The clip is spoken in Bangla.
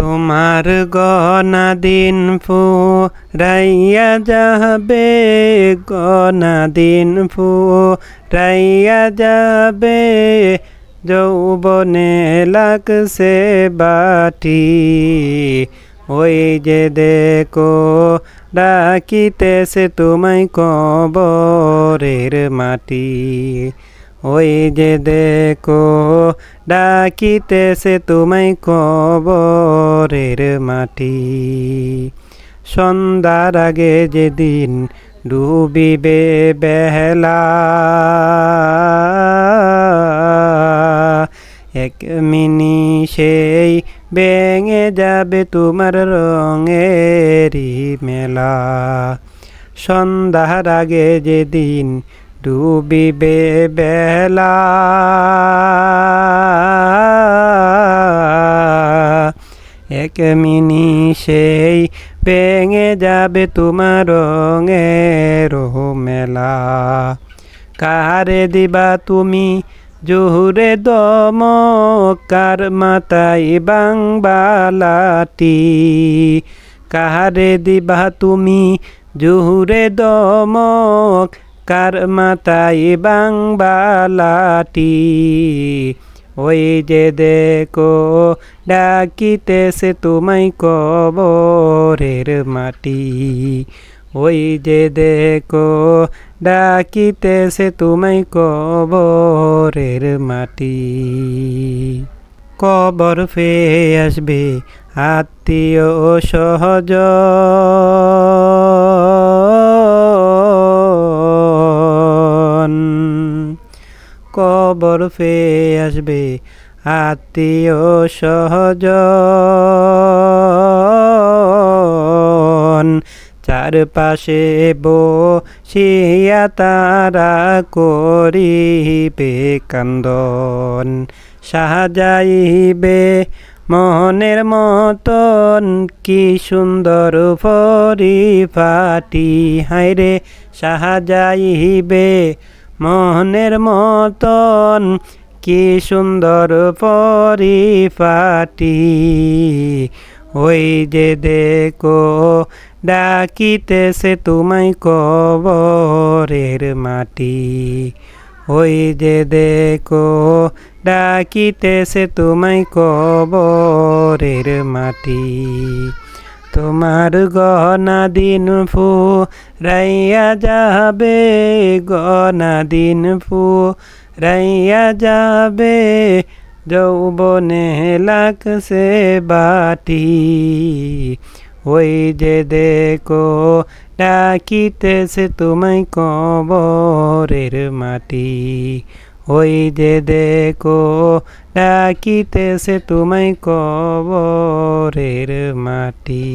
তোমার গনা দিন ফুরাইয়া যাবে, গনা দিন ফুরাইয়া যাবে, যৌবনে লাগছে বাটি। ওই যে দেখো ডাকিতেছে তোমায় কবরের মাটি। ওই যে দেখো ডাকিতেছে তোমায় কবরের মাটি। সন্ধ্যার আগে যেদিন ডুবিবে বেলা, এক মিনিটেই ভেঙে যাবে তোমার রঙেরই মেলা। সন্ধ্যার আগে যেদিন ডুবিবে বেলা, এক মিনিটেই ভেঙে যাবে তোমার রঙের মেলা। কারে দিবা তুমি জোহরে দমক, কার মাথায় বাংবালাটি। কারে দিবা তুমি জোহরে দমক, কার মাথায় বাংবালাটি। ওই যে দেখো ডাকিতেছে তোমায় কবরের মাটি। ওই যে দেখো ডাকিতেছে তোমায় কবরের মাটি। কবর ফেয়ে আসবে আত্মীয় সহজন, কবর ফেয়ে আসবে আত্মীয় সহজন। চারপাশে বসিয়া তারা করিবে কান্দন, সাজাইবে মনের মতন কি সুন্দর পরিপাটি। হায়রে সাজাইবে মনের মতন কি সুন্দর পরিপাটি। ওই যে দেখো ডাকিতেছে তোমায় কবরের মাটি। ওই যে দেখো ডাকিতেছে তোমায় কবরের মাটি। তোমার গহনা দিন ফুরাইয়া যাবে, গহনা দিন ফুরাইয়া যাবে, যৌবনে লাগছে বাটি। ওই যে দেখো ডাকিতেছে তোমায় কবরের মাটি। ওই যে দেখো ডাকিতেছে তোমায় কবরের মাটি।